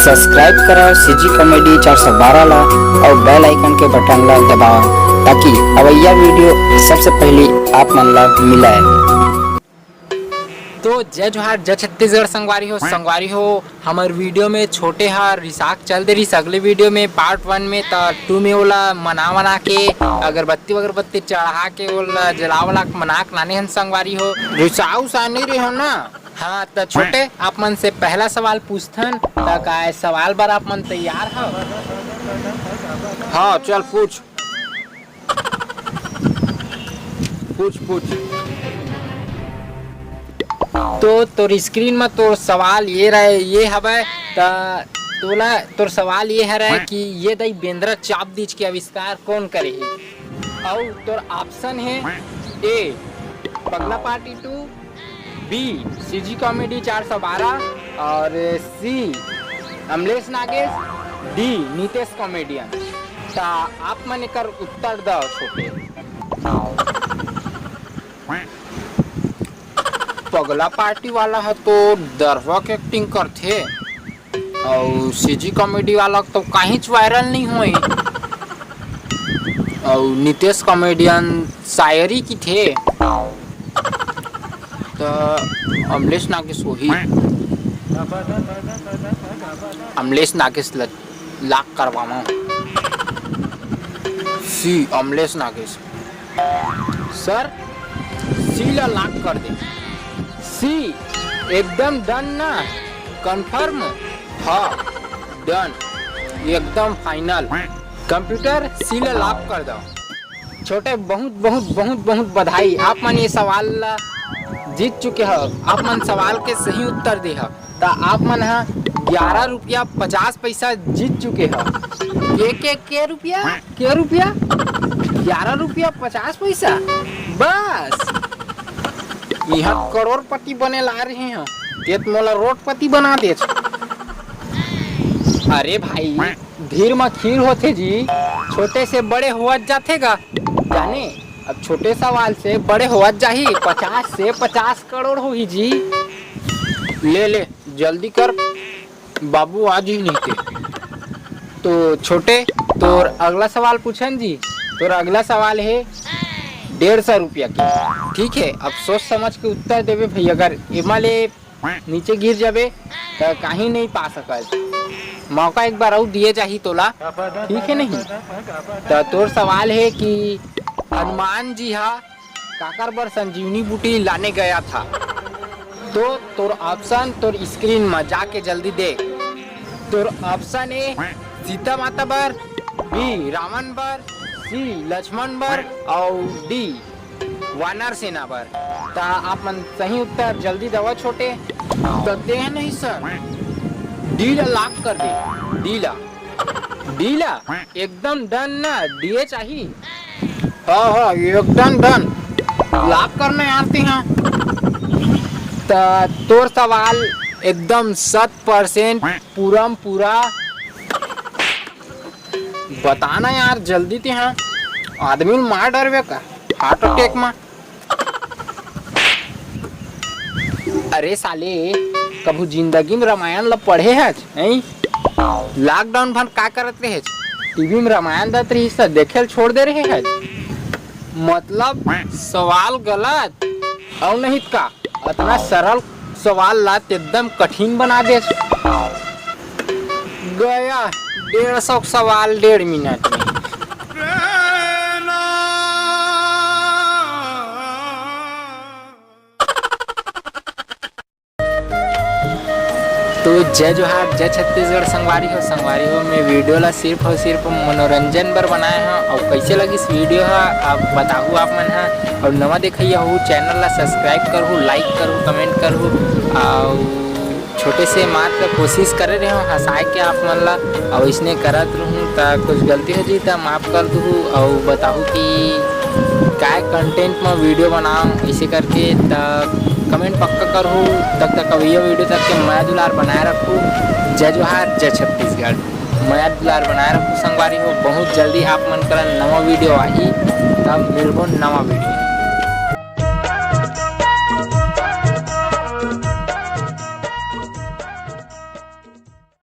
Subscribe करो CG comedy 412 ला और bell icon के बटन ला दबाओ ताकि अवैया वीडियो सबसे पहले आप मन ला मिले। तो जय जोहार जय छत्तीसगढ़ संगवारी हो हमार वीडियो में छोटे हार रिसाक चल दे रही अगले वीडियो में पार्ट 1 में तो 2 में ओला मना के अगरबत्ती चढ़ा के ओला जलावला मनाक नाने हन संगवारी हो रिसाऊ सा नहीं रहे हो ना। हाँ तो छोटे आप मन से पहला सवाल पूछथन तो काय सवाल बार आप मन तैयार हो? हाँ चल पूछ। तो तोर स्क्रीन में तोर सवाल ये हवे तोला तोर सवाल ये है कि ये दई बेंद्रा चाप दीज के आविष्कार कौन करे है? और तोर ऑप्शन है ए पगला पार्टी 2, बी सीजी कॉमेडी 412 और सी अमलेश नागेश, डी नीतेश कॉमेडियन। तो आप मन एकर उत्तर दो छोटे। पगला पार्टी वाला है तो दरवा के एक्टिंग करथे और सीजी कॉमेडी वाला तो कहीं वायरल नहीं हुए और नीतेश कॉमेडियन शायरी की थे तो अमलेश नागेश वही अमलेश नागेश लाख करवामा सी अमलेश नागेश सर सी ला लाख कर दे। सी एकदम डन ना कंफर्म? हाँ डन एकदम फाइनल। कंप्यूटर सी ला लॉक कर दो। छोटे बहुत बहुत बहुत बहुत बधाई आप मन ये सवाल ला जीत चुके हो। आप मन सवाल के सही उत्तर दे हो तो आप मन 11 रुपया 50 पैसा जीत चुके हो। के रुपया 11 रुपया 50 पैसा बस यहाँ करोड़पति बने ला रहे हैं ये तो मोला रोडपति बना दे। अरे भाई धीर में खीर होते जी छोटे से बड़े हुआ जातेगा जाने। अब छोटे सवाल से बड़े हुआ जाही 50 से 50 करोड़ होगी जी। ले जल्दी कर बाबू आज ही नहीं थे। तो छोटे तोर अगला सवाल पूछन जी। तोर अगला सवाल है 150 रुपया की। ठीक है अब सोच समझ के उत्तर देवे भाई। अगर इमाले नीचे गिर जावे तो कहीं नहीं पा सकत मौका एक बार और दिए चाहिए तोला। ठीक है नहीं तो तोर सवाल है कि हनुमान जी हा काकर बर संजीवनी बूटी लाने गया था। तो तोर ऑप्शन तोर स्क्रीन में जाके जल्दी दे। तोर ऑप्शन है सीता माता बर, बी रावण बर, सी लक्ष्मण बर और डी वानर सेना बर। तो आप मन सही उत्तर जल्दी दवा छोटे तो दे नहीं सर। डी ला लॉक कर दे। डी ला एकदम डन ना डीए चाहिए। हाँ एकदम डन लॉक करने आते हैं। तो तोर सवाल एकदम 100% पूरा बताना यार जल्दी ते हैं आदमी मार डरवे का हार्ट अटैक में। अरे साले कभू जिंदगी में रामायण ला पढ़े है नहीं? लॉकडाउन भर का करत रहे टीवी में रामायण दत रही सब देखे छोड़ दे रहे हैं। मतलब सवाल गलत और नहीं का इतना सरल सवाल ला एकदम कठिन बना दे गया। 150 सवाल 1.5 मिनट में। तो जय जोहार जय छत्तीसगढ़ संगवारी हो मैं वीडियो ला सिर्फ और सिर्फ मनोरंजन बर बनाए हैं और कैसे लगी इस वीडियो है आप बताओ आप मन है। और नवा देखिए हो चैनल ला सब्सक्राइब करूँ, लाइक करूँ, कमेंट करूँ और छोटे से मात्र कोशिश करे रहे हो हंसाए के आप मन ला और इसने करत रहूँ तो कुछ गलती हो जी तो माफ़ कर दूँ और बताऊँ कि क्या कंटेंट में वीडियो बनाऊँ इसे करके। तब कमेंट पक्का करूँ तब तक ये वीडियो तक के माया दुलार बनाए रखूँ। जय जोहार जय छत्तीसगढ़ माया दुलार बनाए रखूँ संगवारी हो। बहुत जल्दी आप मन कर नवा वीडियो आई तब मिलबो नवा वीडियो।